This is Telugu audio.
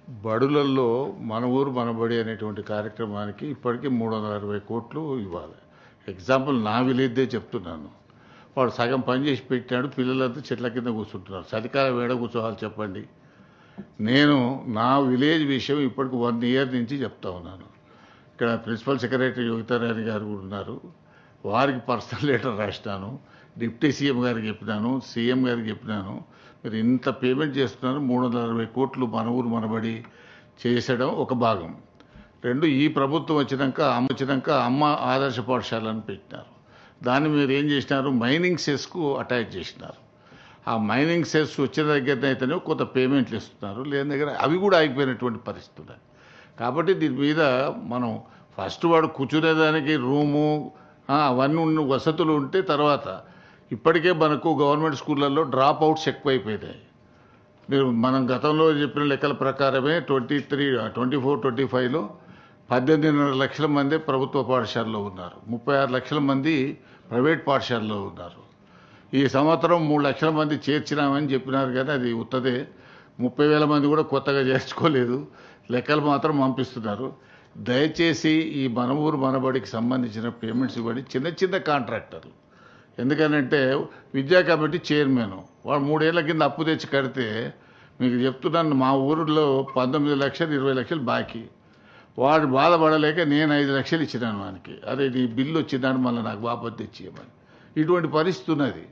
బడులల్లో మన ఊరు మనబడి అనేటువంటి కార్యక్రమానికి ఇప్పటికీ 360 కోట్లు ఇవ్వాలి. ఎగ్జాంపుల్ నా విలేజ్దే చెప్తున్నాను. వాడు సగం పని చేసి పెట్టాడు, పిల్లలంతా చెట్ల కింద కూర్చుంటున్నారు. చలికాలం ఏడ కూర్చోవాలి చెప్పండి. నేను నా విలేజ్ విషయం ఇప్పటికి 1 ఇయర్ నుంచి చెప్తా ఉన్నాను. ఇక్కడ ప్రిన్సిపల్ సెక్రటరీ యోగితారాణి గారు కూడా ఉన్నారు. వారికి పర్సనల్ లెటర్ రాసినాను, డిప్యూటీ సీఎం గారికి చెప్పినాను, సీఎం గారికి చెప్పినాను. మీరు ఇంత పేమెంట్ చేస్తున్నారు, 360 కోట్లు మన ఊరు మనబడి చేసడం ఒక భాగం. 2, ఈ ప్రభుత్వం వచ్చినాక అమ్మ ఆదర్శ పాఠశాలను పెట్టినారు. దాన్ని మీరు ఏం చేసినారు, మైనింగ్ సెస్కు అటాచ్ చేసినారు. ఆ మైనింగ్ సెస్ వచ్చిన దగ్గర అయితేనే కొంత పేమెంట్లు ఇస్తున్నారు, లేని దగ్గర అవి కూడా ఆగిపోయినటువంటి పరిస్థితులు. కాబట్టి దీని మీద మనం ఫస్ట్ వాడు కూర్చునేదానికి రూము అవన్నీ ఉన్న వసతులు ఉంటే తర్వాత ఇప్పటికే మనకు గవర్నమెంట్ స్కూళ్ళల్లో డ్రాప్ అవుట్స్ ఎక్కువైపోయినాయి. మీరు మనం గతంలో చెప్పిన లెక్కల ప్రకారమే 24-25లో 18.5 లక్షల మంది ప్రభుత్వ పాఠశాలలో ఉన్నారు, 36 లక్షల మంది ప్రైవేట్ పాఠశాలలో ఉన్నారు. ఈ సంవత్సరం 3 లక్షల మంది చేర్చినామని చెప్పినారు, కానీ అది ఉత్తదే. 30,000 మంది కూడా కొత్తగా చేర్చుకోలేదు, లెక్కలు మాత్రం పంపిస్తున్నారు. దయచేసి ఈ మన ఊరు మనబడికి సంబంధించిన పేమెంట్స్ ఇవ్వండి. చిన్న చిన్న కాంట్రాక్టర్లు, ఎందుకనంటే విద్యా కమిటీ చైర్మన్ వాడు 3 ఏళ్ల కింద అప్పు తెచ్చి కడితే, మీకు చెప్తున్నాను, మా ఊరిలో 19 లక్షలు 20 లక్షలు బాకీ. వాడు బాధపడలేక నేను 5 లక్షలు ఇచ్చినాను వానికి. అదే నీ బిల్లు వచ్చినాడు మళ్ళీ నాకు వాపసు తెచ్చియమని. ఇటువంటి పరిస్థితి ఉన్నది.